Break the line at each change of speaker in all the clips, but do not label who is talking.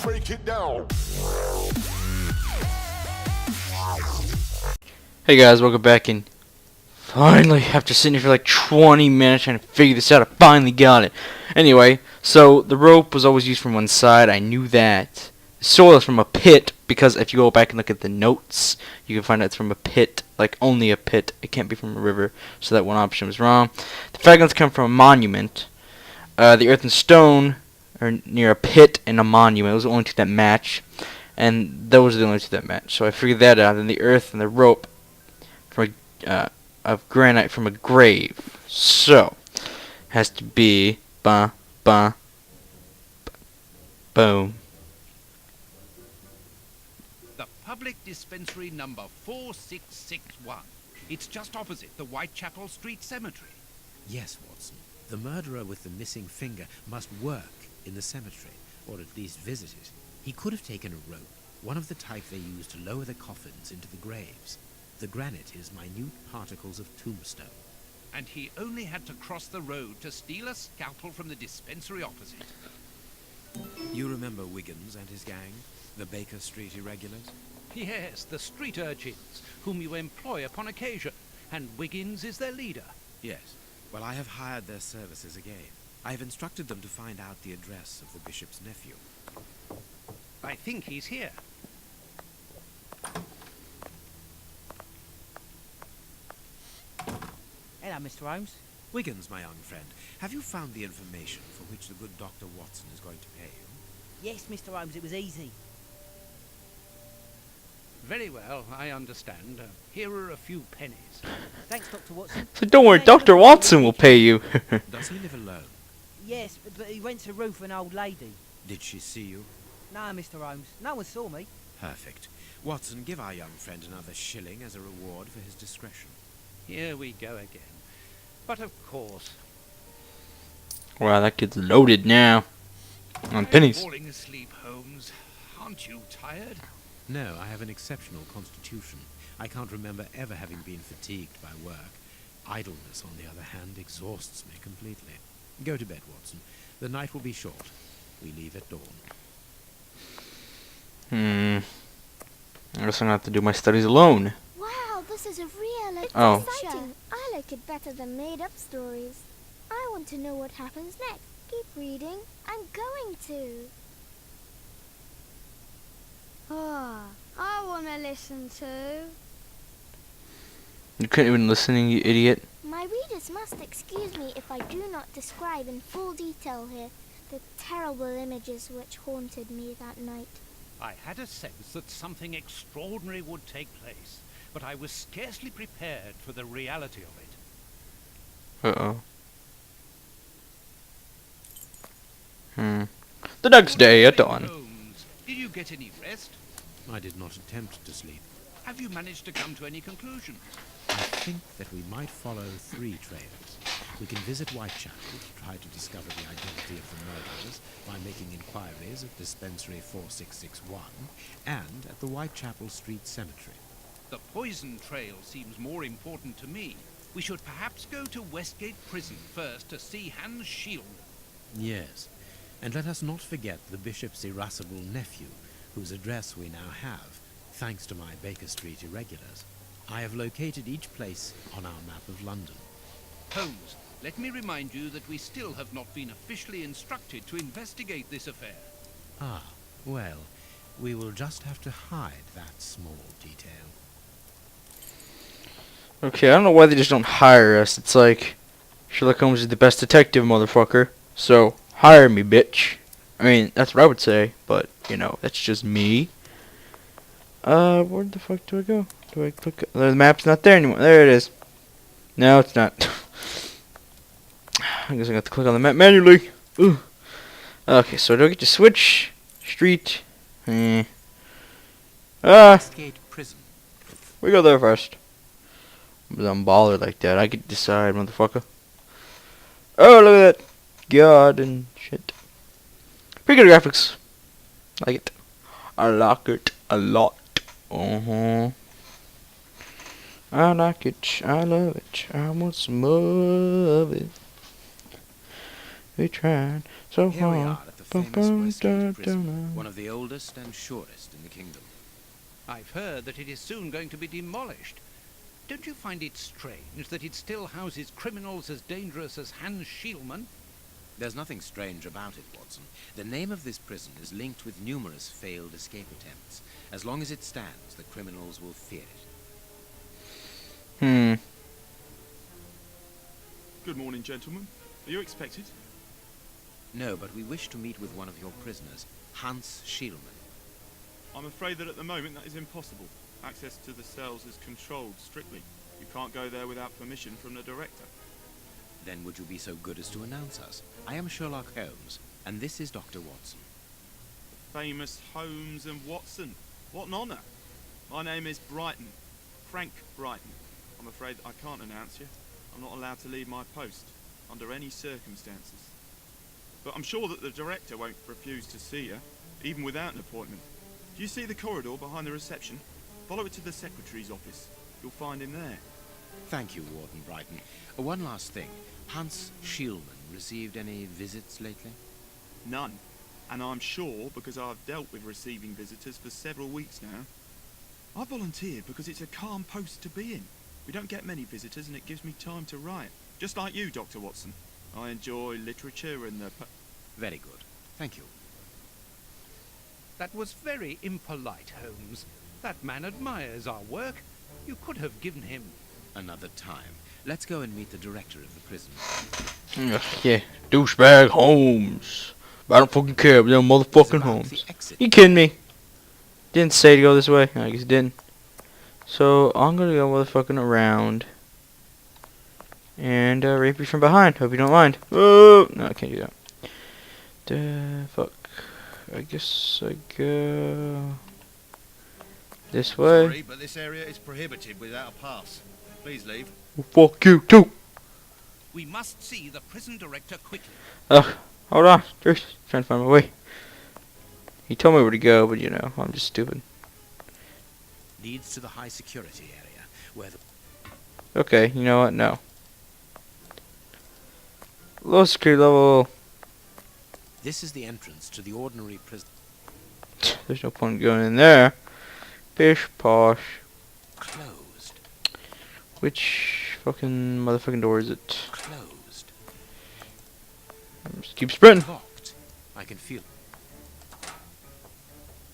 break it down.
Hey guys, welcome back, and finally, after sitting here for like 20 minutes trying to figure this out, I finally got it. Anyway, so the rope was always used from one side, I knew that. The soil is from a pit, because if you go back and look at the notes, you can find out it's from a pit, like only a pit. It can't be from a river, so that one option was wrong. The fragments come from a monument. The earth and stone are near a pit and a monument. Those are the only two that match, and those are the only two that match. So I figured that out. Then the earth and the rope from of granite from a grave. So has to be boom.
The public dispensary number 4661. It's just opposite the Whitechapel Street Cemetery.
Yes, Watson. The murderer with the missing finger must work in the cemetery, or at least visit it. He could have taken a rope, one of the type they use to lower the coffins into the graves. The granite is minute particles of tombstone.
And he only had to cross the road to steal a scalpel from the dispensary opposite.
You remember Wiggins and his gang, the Baker Street irregulars?
Yes, the street urchins, whom you employ upon occasion, and Wiggins is their leader.
Yes. Well, I have hired their services again. I have instructed them to find out the address of the bishop's nephew.
I think he's here.
Hello, Mr. Holmes.
Wiggins, my young friend, have you found the information for which the good Dr. Watson is going to pay you?
Yes, Mr. Holmes, it was easy.
Very well, I understand. Here are a few pennies.
Thanks, Dr. Watson.
So don't worry, Dr. Watson will pay you.
Does he live alone?
Yes, but he rents a room for an old lady.
Did she see you?
No, Mr. Holmes, no one saw me.
Perfect. Watson, give our young friend another shilling as a reward for his discretion.
Here we go again. But of course.
Wow, that kid's loaded now. On pennies.
Falling asleep, Holmes. Aren't you tired?
No, I have an exceptional constitution. I can't remember ever having been fatigued by work. Idleness, on the other hand, exhausts me completely. Go to bed, Watson. The night will be short. We leave at dawn.
I guess I'm gonna have to do my studies alone.
Wow, this is a real adventure.
Oh.
Exciting. I like it better than made-up stories. I want to know what happens next. Keep reading. I'm going to.
Oh, I want to listen to.
You couldn't even listen, you idiot.
My readers must excuse me if I do not describe in full detail here the terrible images which haunted me that night.
I had a sense that something extraordinary would take place, but I was scarcely prepared for the reality of it.
Uh-oh. The next day at dawn.
Holmes, did you get any rest?
I did not attempt to sleep.
Have you managed to come to any conclusions?
I think that we might follow three trails. We can visit Whitechapel to try to discover the identity of the murderers by making inquiries at Dispensary 4661 and at the Whitechapel Street Cemetery.
The poison trail seems more important to me. We should perhaps go to Westgate Prison first to see Hans Shield.
Yes, and let us not forget the bishop's irascible nephew, whose address we now have, thanks to my Baker Street irregulars. I have located each place on our map of London.
Holmes, let me remind you that we still have not been officially instructed to investigate this affair.
Ah, well, we will just have to hide that small detail.
Okay, I don't know why they just don't hire us. It's like, Sherlock Holmes is the best detective, motherfucker. So, hire me, bitch. I mean, that's what I would say, but, you know, that's just me. Where the fuck do I go? Do I click? The map's not there anymore. There it is. No, it's not. I guess I got to click on the map manually. Ooh. Okay, so do I get to switch? Street.
Westgate Prison.
We go there first. I'm baller like that. I could decide, motherfucker. Oh, look at that. God and shit. Pretty good graphics. I like it. I like it a lot. I like it. I love it. I want some more of it. We tried so
Here we
hard.
are at the famous Westgate prison, one of the oldest and shortest in the kingdom.
I've heard that it is soon going to be demolished. Don't you find it strange that it still houses criminals as dangerous as Hans Schielmann?
There's nothing strange about it, Watson. The name of this prison is linked with numerous failed escape attempts. As long as it stands, the criminals will fear it.
Good morning, gentlemen. Are you expected?
No, but we wish to meet with one of your prisoners, Hans Schielmann.
I'm afraid that at the moment that is impossible. Access to the cells is controlled strictly. You can't go there without permission from the director.
Then would you be so good as to announce us? I am Sherlock Holmes, and this is Dr. Watson.
Famous Holmes and Watson. What an honour. My name is Brighton. Frank Brighton. I'm afraid I can't announce you. I'm not allowed to leave my post, under any circumstances. But I'm sure that the director won't refuse to see you, even without an appointment. Do you see the corridor behind the reception? Follow it to the secretary's office. You'll find him there.
Thank you, Warden Brighton. One last thing. Hans Schielmann received any visits lately?
None. And I'm sure because I've dealt with receiving visitors for several weeks now. I volunteered because it's a calm post to be in. We don't get many visitors and it gives me time to write. Just like you, Dr. Watson. I enjoy literature and the...
Very good. Thank you.
That was very impolite, Holmes. That man admires our work. You could have given him...
Another time. Let's go and meet the director of the prison.
Yeah, douchebag Holmes. But I don't fucking care about them motherfucking Holmes.
Exit.
You kidding me? Didn't say to go this way. I guess it didn't. So I'm gonna go motherfucking around and rape you from behind. Hope you don't mind. Oh no, I can't do that. Fuck. I guess I go this way.
Sorry, but this area is prohibited without a pass. Please leave.
Well, fuck you too.
We must see the prison director quickly.
Hold on. Just trying to find my way. He told me where to go, but you know, I'm just stupid.
Leads to the high security area, where the...
Okay, you know what? No. Low security level.
This is the entrance to the ordinary prison.
There's no point in going in there. Bish posh.
Closed.
Which fucking motherfucking door is it?
Closed.
Just keep sprinting.
Locked. I can feel...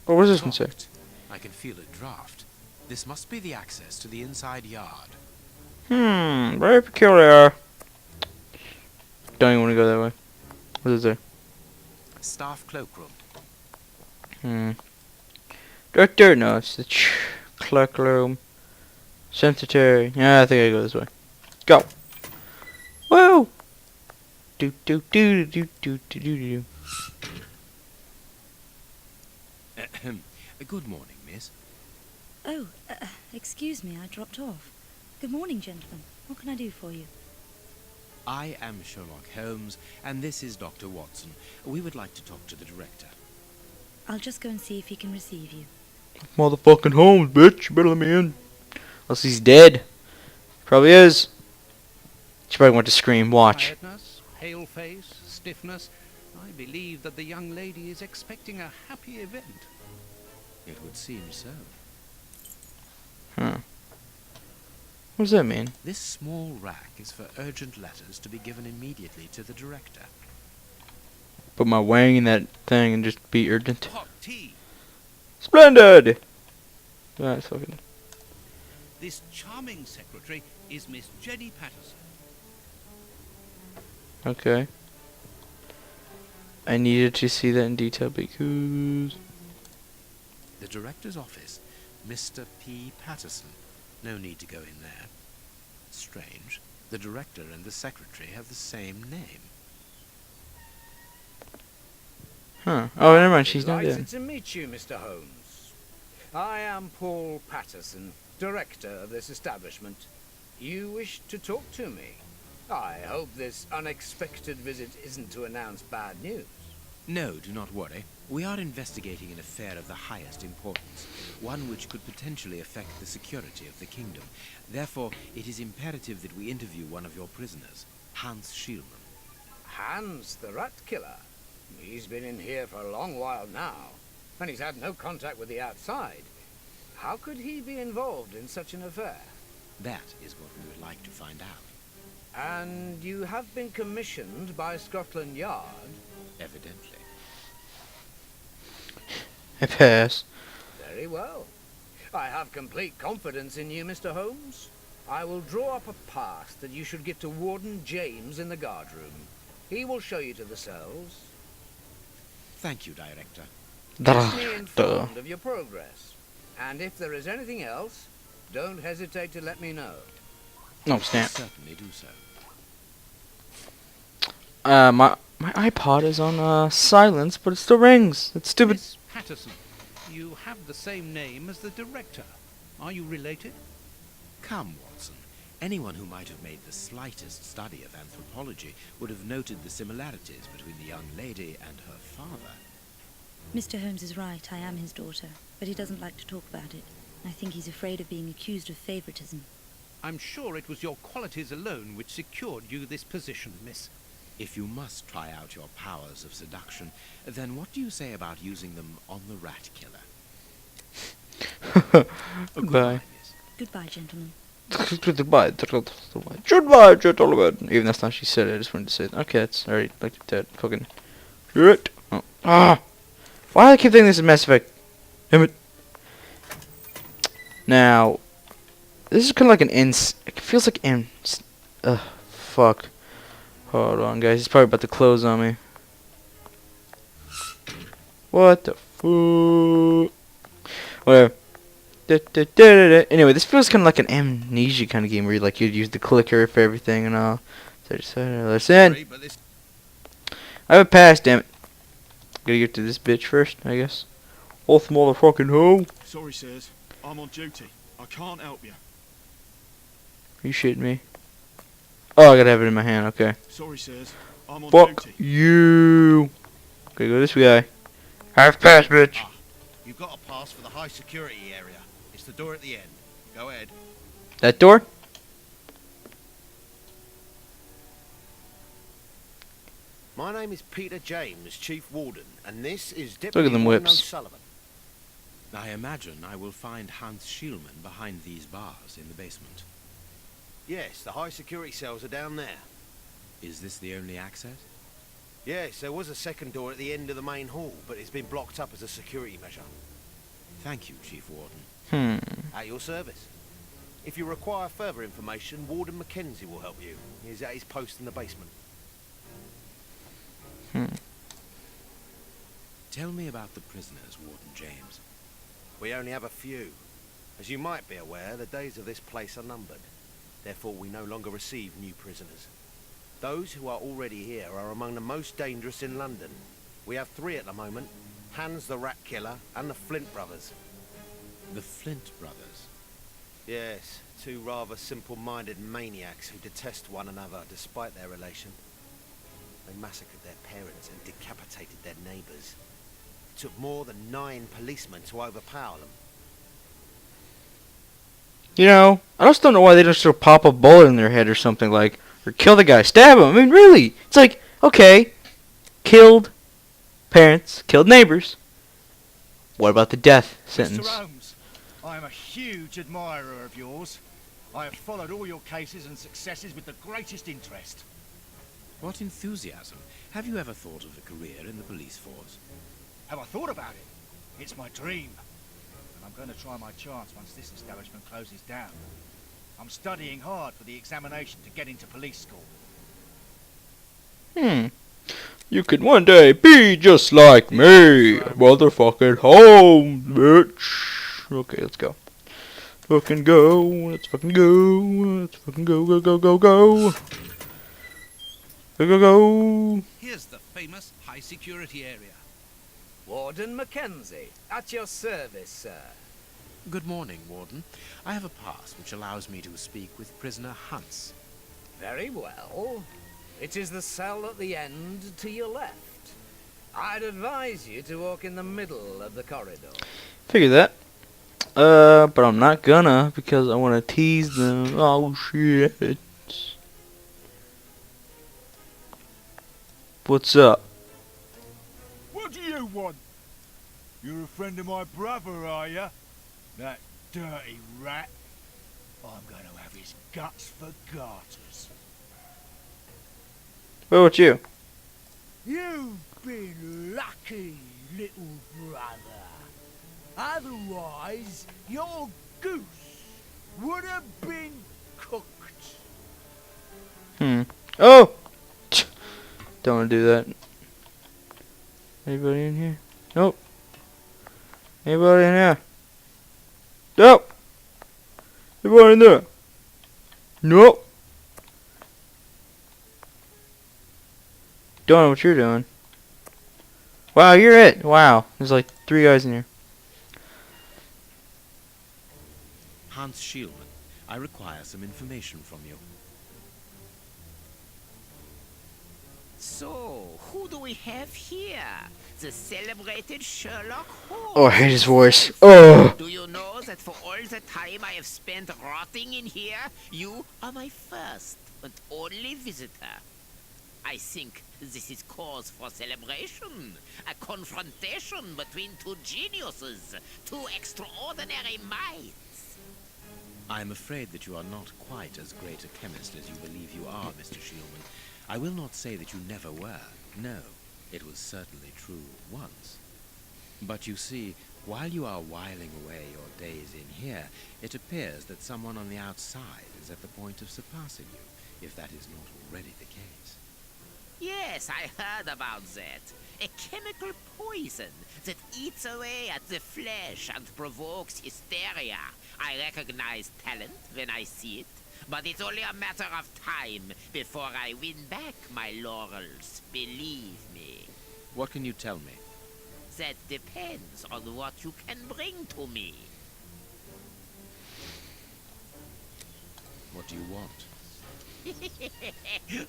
Oh, what does this one say?
Locked. I can feel a draft. This must be the access to the inside yard.
Very peculiar. Don't even want to go that way. What is there?
Staff cloakroom.
Director? No, it's the clerk room. Secretary. Yeah, I think I go this way. Go. Whoa. Do do do do do do do do.
Good morning, miss.
Oh, excuse me, I dropped off. Good morning, gentlemen. What can I do for you?
I am Sherlock Holmes, and this is Dr. Watson. We would like to talk to the director.
I'll just go and see if he can receive you.
Motherfucking Holmes, bitch. You better let me in. Unless he's dead. Probably is. She probably went to scream. Watch.
Tiredness, pale face, stiffness. I believe that the young lady is expecting a happy event.
It would seem so.
Huh. What does that mean?
This small rack is for urgent letters to be given immediately to the director.
Put my wang in that thing and just be urgent.
Hot tea.
Splendid! That's fucking...
This charming secretary is Miss Jenny Patterson.
Okay. I needed to see that in detail because...
The director's office, Mr. P. Patterson. No need to go in there. Strange. The director and the secretary have the same name.
Huh. Oh, never mind. She's not
Delighted
there.
to meet you, Mr. Holmes. I am Paul Patterson, director of this establishment. You wish to talk to me? I hope this unexpected visit isn't to announce bad news.
No, do not worry. We are investigating an affair of the highest importance, one which could potentially affect the security of the kingdom. Therefore, it is imperative that we interview one of your prisoners, Hans Schielmann.
Hans, the rat killer. He's been in here for a long while now, and he's had no contact with the outside. How could he be involved in such an affair?
That is what we would like to find out.
And you have been commissioned by Scotland Yard?
Evidently.
I pass.
Very well. I have complete confidence in you, Mr. Holmes. I will draw up a pass that you should give to Warden James in the guardroom. He will show you to the cells.
Thank you, Director.
Keep me informed of your progress. And if there is anything else, don't hesitate to let me know.
No,
I'll
snap.
certainly do so.
My iPod is on silence, but it still rings. It's stupid.
Miss Patterson, you have the same name as the director. Are you related?
Come, Watson. Anyone who might have made the slightest study of anthropology would have noted the similarities between the young lady and her father.
Mr. Holmes is right, I am his daughter, but he doesn't like to talk about it. I think he's afraid of being accused of favoritism.
I'm sure it was your qualities alone which secured you this position, miss.
If you must try out your powers of seduction, then what do you say about using them on the rat killer?
Goodbye.
Miss.
Goodbye, gentlemen.
Goodbye, goodbye, gentlemen. Even that's not she said it. I just wanted to say it. Okay, it's already like that. Fucking shit. Oh. Ah. Why do I keep thinking this is Mass Effect? Damn it. Now, this is kind of like an ins. It feels like fuck. Hold on, guys. He's probably about to close on me. What the fuck? Whatever. Anyway, this feels kind of like an amnesia kind of game where you'd use the clicker for everything and all. So just listen. I have a pass, damn it. Gotta get to this bitch first, I guess. Oath motherfucking ho.
Sorry, sirs. I'm on duty. I can't help you.
Are you shitting me? Oh, I gotta have it in my hand, okay.
Sorry, sirs. I'm on
Fuck
duty.
you. Okay, go this way. Half pass, bitch.
Ah, you've got a pass for the high security area. It's the door at the end. Go ahead.
That door?
My name is Peter James, Chief Warden, and this is
Look at
Deputy
them
Warden
whips.
O'Sullivan.
I imagine I will find Hans Schielman behind these bars in the basement.
Yes, the high security cells are down there.
Is this the only access?
Yes, there was a second door at the end of the main hall, but it's been blocked up as a security measure.
Thank you, Chief Warden.
At your service. If you require further information, Warden Mackenzie will help you. He's at his post in the basement.
Tell me about the prisoners, Warden James.
We only have a few. As you might be aware, the days of this place are numbered. Therefore, we no longer receive new prisoners. Those who are already here are among the most dangerous in London. We have 3 at the moment. Hans the Rat Killer and the Flint brothers.
The Flint brothers.
Yes, 2 rather simple-minded maniacs who detest one another despite their relation. They massacred their parents and decapitated their neighbours. It took more than 9 policemen to overpower them.
You know, I just don't know why they don't just pop a bullet in their head or something or kill the guy, stab him. I mean, really? It's like, okay, killed parents, killed neighbors. What about the death sentence?
Mr. Holmes, I am a huge admirer of yours. I have followed all your cases and successes with the greatest interest.
What enthusiasm. Have you ever thought of a career in the police force?
Have I thought about it? It's my dream. And I'm going to try my chance once this establishment closes down. I'm studying hard for the examination to get into police school.
You can one day be just like me, motherfucking Holmes, bitch. Okay, let's go. Fucking go, let's fucking go, let's fucking go, go, go, go, go. Go, go, go.
Here's the famous high security area.
Warden Mackenzie, at your service, sir.
Good morning, Warden. I have a pass which allows me to speak with prisoner Hans.
Very well. It is the cell at the end to your left. I'd advise you to walk in the middle of the corridor.
Figure that. But I'm not gonna because I want to tease them. Oh shit. What's up?
you want? You're a friend of my brother, are you? That dirty rat. I'm going to have his guts for garters.
What about you?
You've been lucky, little brother. Otherwise, your goose would have been cooked.
Oh! Don't want to do that. Anybody in here? Nope. Anybody in here? Nope. Anybody in there? Nope. Don't know what you're doing. Wow, you're it. Wow. There's like 3 guys in here.
Hans Schielmann, I require some information from you.
So, who do we have here? The celebrated Sherlock Holmes.
Oh, I hate his voice. Oh!
Do you know that for all the time I have spent rotting in here, you are my first and only visitor? I think this is cause for celebration. A confrontation between two geniuses, two extraordinary minds.
I'm afraid that you are not quite as great a chemist as you believe you are, Mr. Schielmann. I will not say that you never were. No, it was certainly true once. But you see, while you are whiling away your days in here, it appears that someone on the outside is at the point of surpassing you, if that is not already the case.
Yes, I heard about that. A chemical poison that eats away at the flesh and provokes hysteria. I recognize talent when I see it, but it's only a matter of time before I win back my laurels, believe me.
What can you tell me?
That depends on what you can bring to me.
What do you want?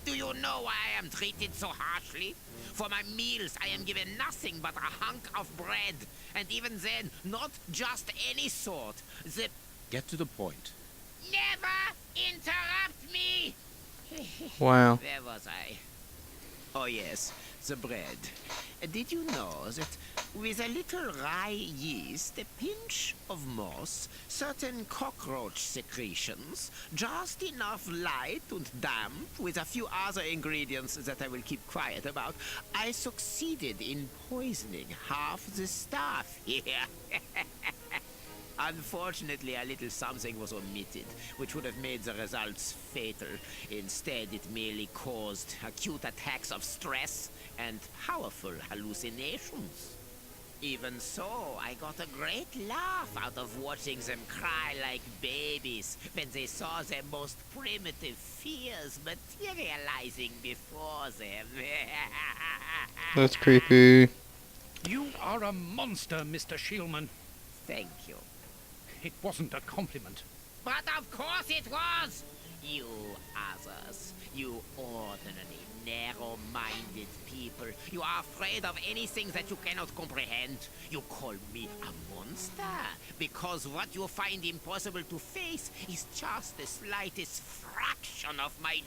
Do you know why I am treated so harshly? For my meals I am given nothing but a hunk of bread, and even then, not just any sort. The...
Get to the point.
Never interrupt me!
Wow.
Where was I? Oh yes, the bread. Did you know that with a little rye yeast, a pinch of moss, certain cockroach secretions, just enough light and damp, with a few other ingredients that I will keep quiet about, I succeeded in poisoning half the staff here. Unfortunately, a little something was omitted, which would have made the results fatal. Instead, it merely caused acute attacks of stress and powerful hallucinations. Even so, I got a great laugh out of watching them cry like babies when they saw their most primitive fears materializing before them.
That's creepy.
You are a monster, Mr. Schielmann.
Thank you.
It wasn't a compliment.
But of course it was! You others, you ordinary, narrow-minded people, you are afraid of anything that you cannot comprehend. You call me a monster because what you find impossible to face is just the slightest fraction of my